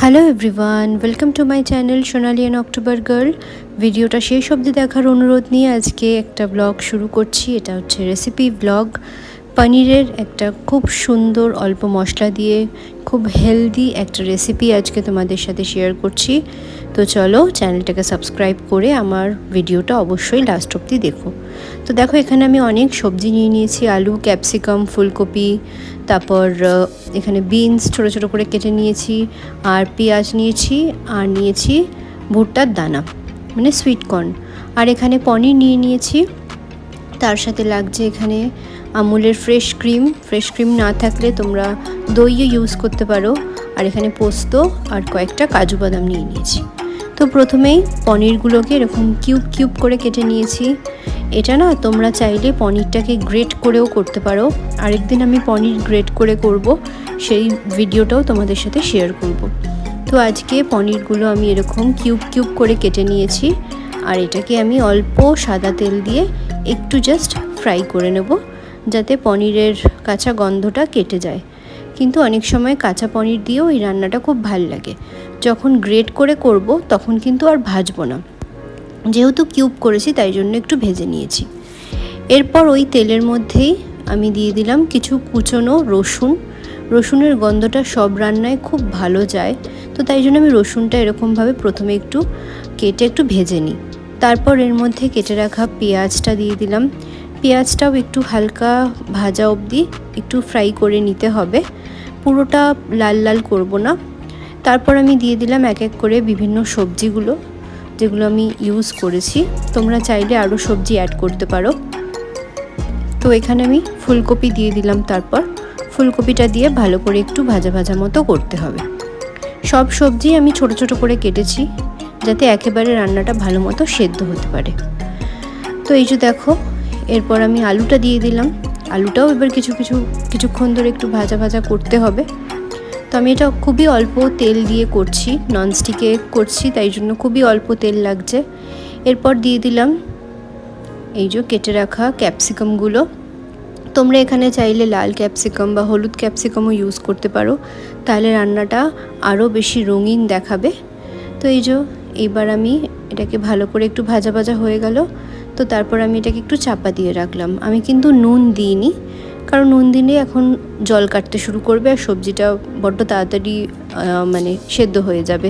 Hello everyone, welcome to my channel Sonali and October girl. ভিডিওটা শেষ অবধি দেখার অনুরোধ নিয়ে আজকে একটা ব্লগ শুরু করছি। এটা হচ্ছে রেসিপি ব্লগ। পনিরের একটা খুব সুন্দর অল্প মশলা দিয়ে খুব হেলদি একটা রেসিপি আজকে তোমাদের সাথে শেয়ার করছি। তো চলো চ্যানেলটাকে সাবস্ক্রাইব করে আমার ভিডিওটা অবশ্যই লাস্ট অবধি দেখো। তো দেখো এখানে আমি অনেক সবজি নিয়ে নিয়েছি, আলু, ক্যাপসিকাম, ফুলকপি, তারপর এখানে বিনস ছোটো ছোটো করে কেটে নিয়েছি, আর পেঁয়াজ নিয়েছি, আর নিয়েছি ভুট্টার দানা মানে সুইট কর্ন, আর এখানে পনির নিয়ে নিয়েছি। তার সাথে লাগছে এখানে আমুলের ফ্রেশ ক্রিম না থাকলে তোমরা দইও ইউজ করতে পারো। আর এখানে পোস্ত আর কয়েকটা কাজু বাদাম নিয়ে নিয়েছি। তো প্রথমেই পনিরগুলোকে এরকম কিউব কিউব করে কেটে নিয়েছি। এটা না তোমরা চাইলে পনিরটাকে গ্রেট করেও করতে পারো। আরেকদিন আমি পনির গ্রেট করে করব, সেই ভিডিওটাও তোমাদের সাথে শেয়ার করব। তো আজকে পনিরগুলো আমি এরকম কিউব কিউব করে কেটে নিয়েছি, আর এটাকে আমি অল্প সাদা তেল দিয়ে একটু জাস্ট ফ্রাই করে নেব, যাতে পনিরের কাঁচা গন্ধটা কেটে যায়। কিন্তু অনেক সময় কাঁচা পনির দিয়েও এই রান্নাটা খুব ভাল লাগে। যখন গ্রেট করে করব তখন কিন্তু আর ভাজবো না, যেহেতু কিউব করেছি তাই জন্য একটু ভেজে নিয়েছি। এরপর ওই তেলের মধ্যেই আমি দিয়ে দিলাম কিছু কুচনো রসুনের গন্ধটা সব রান্নায় খুব ভালো যায়। তো তাই জন্য আমি রসুনটা এরকমভাবে প্রথমে একটু কেটে একটু ভেজে নিই। তারপর এর মধ্যে কেটে রাখা পেঁয়াজটা দিয়ে দিলাম। পেঁয়াজটাও একটু হালকা ভাজা অবধি একটু ফ্রাই করে নিতে হবে, পুরোটা লাল লাল করব না। তারপর আমি দিয়ে দিলাম এক এক করে বিভিন্ন সবজিগুলো, যেগুলো আমি ইউজ করেছি। তোমরা চাইলে আরও সবজি অ্যাড করতে পারো। তো এখানে আমি ফুলকপি দিয়ে দিলাম। তারপর ফুলকপিটা দিয়ে ভালো করে একটু ভাজা ভাজা মতো করতে হবে। সব সবজি আমি ছোট ছোট করে কেটেছি, যাতে একেবারে রান্নাটা ভালো মতো সেদ্ধ হতে পারে। তো এই যে দেখো, এরপর আমি আলুটা দিয়ে দিলাম। আলুটাও এবার কিছুক্ষণ ধরে একটু ভাজা ভাজা করতে হবে। তো আমি এটা খুবই অল্প তেল দিয়ে করছি, ননস্টিকে করছি, তাই জন্য খুবই অল্প তেল লাগছে। এরপর দিয়ে দিলাম এই যে কেটে রাখা ক্যাপসিকামগুলো। তোমরা এখানে চাইলে লাল ক্যাপসিকাম বা হলুদ ক্যাপসিকামও ইউজ করতে পারো, তাহলে রান্নাটা আরও বেশি রঙিন দেখাবে। তো এই যে এইবার আমি এটাকে ভালো করে একটু ভাজা ভাজা হয়ে গেল। তো তারপর আমি এটাকে একটু চাপা দিয়ে রাখলাম। আমি কিন্তু নুন দিইনি, কারণ নুন দিলে এখন জল কাটতে শুরু করবে আর সবজিটা বড্ড তাড়াতাড়ি মানে সেদ্ধ হয়ে যাবে।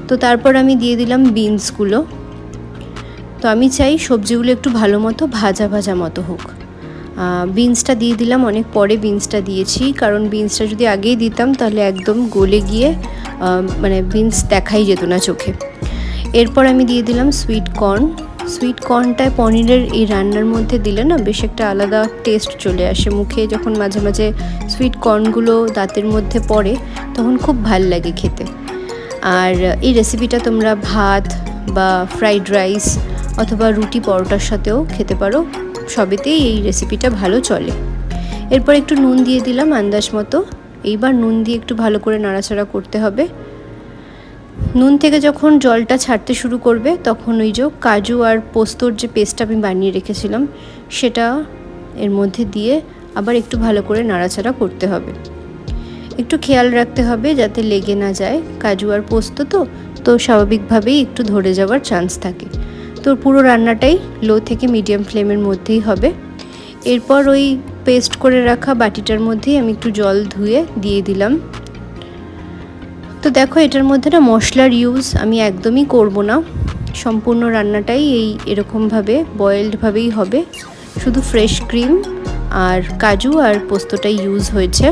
তো তারপর আমি দিয়ে দিলাম বিনসগুলো। তো আমি চাই সবজিগুলো একটু ভালো মতো ভাজা ভাজা মতো হোক। বিনসটা দিয়ে দিলাম, অনেক পরে বিনসটা দিয়েছি, কারণ বিনসটা যদি আগেই দিতাম তাহলে একদম গলে গিয়ে মানে বিনস দেখাই যেত না চোখে। এরপর আমি দিয়ে দিলাম সুইট কর্নটায় পনিরের এই রান্নার মধ্যে দিলে না বেশ একটা আলাদা টেস্ট চলে আসে মুখে। যখন মাঝে মাঝে সুইট কর্নগুলো দাঁতের মধ্যে পড়ে তখন খুব ভাল লাগে খেতে। আর এই রেসিপিটা তোমরা ভাত বা ফ্রাইড রাইস অথবা রুটি পরোটার সাথেও খেতে পারো, সবেতেই এই রেসিপিটা ভালো চলে। এরপর একটু নুন দিয়ে দিলাম আন্দাজ মতো। এইবার নুন দিয়ে একটু ভালো করে নাড়াচাড়া করতে হবে। নুন থেকে যখন জলটা ছাড়তে শুরু করবে তখন ওই যে কাজু আর পোস্তর যে পেস্টটা আমি বানিয়ে রেখেছিলাম সেটা এর মধ্যে দিয়ে আবার একটু ভালো করে নাড়াচাড়া করতে হবে। একটু খেয়াল রাখতে হবে যাতে লেগে না যায়, কাজু আর পোস্ত তো স্বাভাবিকভাবেই একটু ধরে যাওয়ার চান্স থাকে। তো পুরো রান্নাটাই লো থেকে মিডিয়াম ফ্লেমের মধ্যেই হবে। এরপর ওই পেস্ট করে রাখা বাটিটার মধ্যেই আমি একটু জল ধুয়ে দিয়ে দিলাম। তো দেখো এটার মধ্যে না মশলার ইউজ আমি একদমই করব না, সম্পূর্ণ রান্নাটাই এরকমভাবে বয়েলডভাবেই হবে। শুধু ফ্রেশ ক্রিম আর কাজু আর পোস্তটাই ইউজ হয়েছে,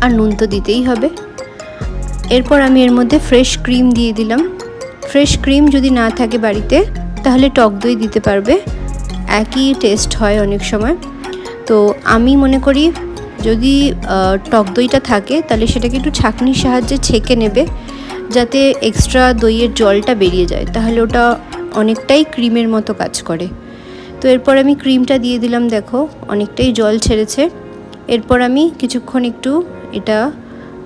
আর নুন তো দিতেই হবে। এরপর আমি এর মধ্যে ফ্রেশ ক্রিম দিয়ে দিলাম। ফ্রেশ ক্রিম যদি না থাকে বাড়িতে তাহলে টক দই দিতে পারবে, একই টেস্ট হয় অনেক সময়। তো আমি মনে করি যদি টক দইটা থাকে তাহলে সেটাকে একটু ছাঁকনির সাহায্যে ছেঁকে নেবে, যাতে এক্সট্রা দইয়ের জলটা বেরিয়ে যায়, তাহলে ওটা অনেকটাই ক্রিমের মতো কাজ করে। তো এরপর আমি ক্রিমটা দিয়ে দিলাম, দেখো অনেকটাই জল ছেড়েছে। এরপর আমি কিছুক্ষণ একটু এটা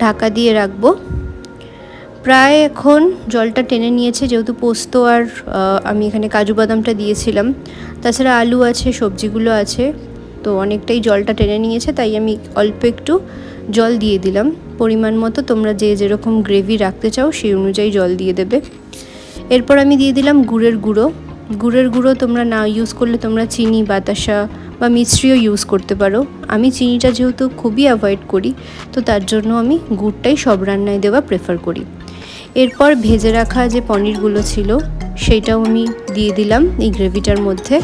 ঢাকা দিয়ে রাখবো। প্রায় এখন জলটা টেনে নিয়েছে, যেহেতু পোস্ত আর আমি এখানে কাজু বাদামটা দিয়েছিলাম, তাছাড়া আলু আছে, সবজিগুলো আছে, তো অনেকটাই জলটা টেনে নিয়েছে। তাই আমি অল্প একটু জল দিয়ে দিলাম পরিমাণ মতো। তোমরা যে যেরকম গ্রেভি রাখতে চাও সেই অনুযায়ী জল দিয়ে দেবে। এরপর আমি দিয়ে দিলাম গুড়ের গুঁড়ো। গুড়ের গুঁড়ো তোমরা না ইউজ করলে তোমরা চিনি, বাতাসা বা মিশ্রিও ইউজ করতে পারো। আমি চিনিটা যেহেতু খুবই অ্যাভয়েড করি, তো তার জন্য আমি গুড়টাই সব রান্নায় দেওয়া প্রেফার করি। এরপর ভেজে রাখা যে পনিরগুলো ছিল সেইটাও আমি দিয়ে দিলাম এই গ্রেভিটার মধ্যে।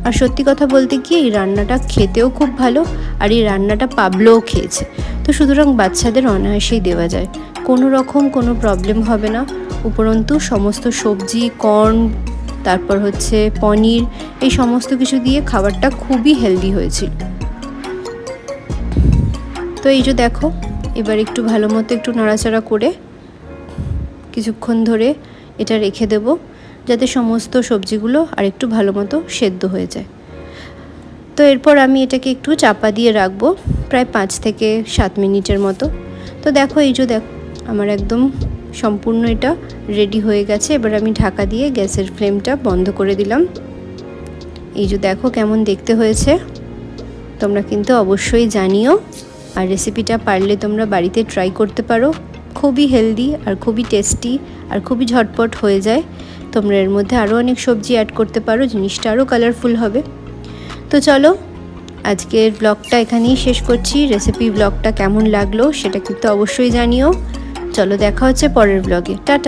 আর সত্যি কথা বলতে কি, এই রান্নাটা খেতেও খুব ভালো, আর এই রান্নাটা পাবলোও খেয়েছে, তো সুতরাং বাচ্চাদের অনায়াসেই দেওয়া যায়, কোনো রকম কোনো প্রবলেম হবে না। উপরন্তু সমস্ত সবজি, কর্ন, তারপর হচ্ছে পনির, এই সমস্ত কিছু দিয়ে খাবারটা খুবই হেলদি হয়েছিল। তো এই যে দেখো, এবার একটু ভালো মতো একটু নাড়াচাড়া করে কিছুক্ষণ ধরে এটা রেখে দেব, যাতে সমস্ত সবজিগুলো আর একটু ভালো মতো সেদ্ধ হয়ে যায়। তো এরপর আমি এটাকে একটু চাপা দিয়ে রাখবো প্রায় 5 থেকে 7 মিনিটের মতো। তো দেখো, এই যে আমার একদম সম্পূর্ণ এটা রেডি হয়ে গেছে। এবার আমি ঢাকা দিয়ে গ্যাসের ফ্লেমটা বন্ধ করে দিলাম। এই যে দেখো কেমন দেখতে হয়েছে। তোমরা কিন্তু অবশ্যই জানিও, আর রেসিপিটা পারলে তোমরা বাড়িতে ট্রাই করতে পারো। খুবই হেলদি আর খুবই টেস্টি আর খুবই ঝটপট হয়ে যায়। তোমরা এর মধ্যে আরও অনেক সবজি অ্যাড করতে পারো, জিনিসটা আরও কালারফুল হবে। তো চলো, আজকের ব্লগটা এখানেই শেষ করছি। রেসিপি ব্লগটা কেমন লাগলো সেটা কিন্তু অবশ্যই জানিও। চলো, দেখা হচ্ছে পরের ব্লগে। টাটা।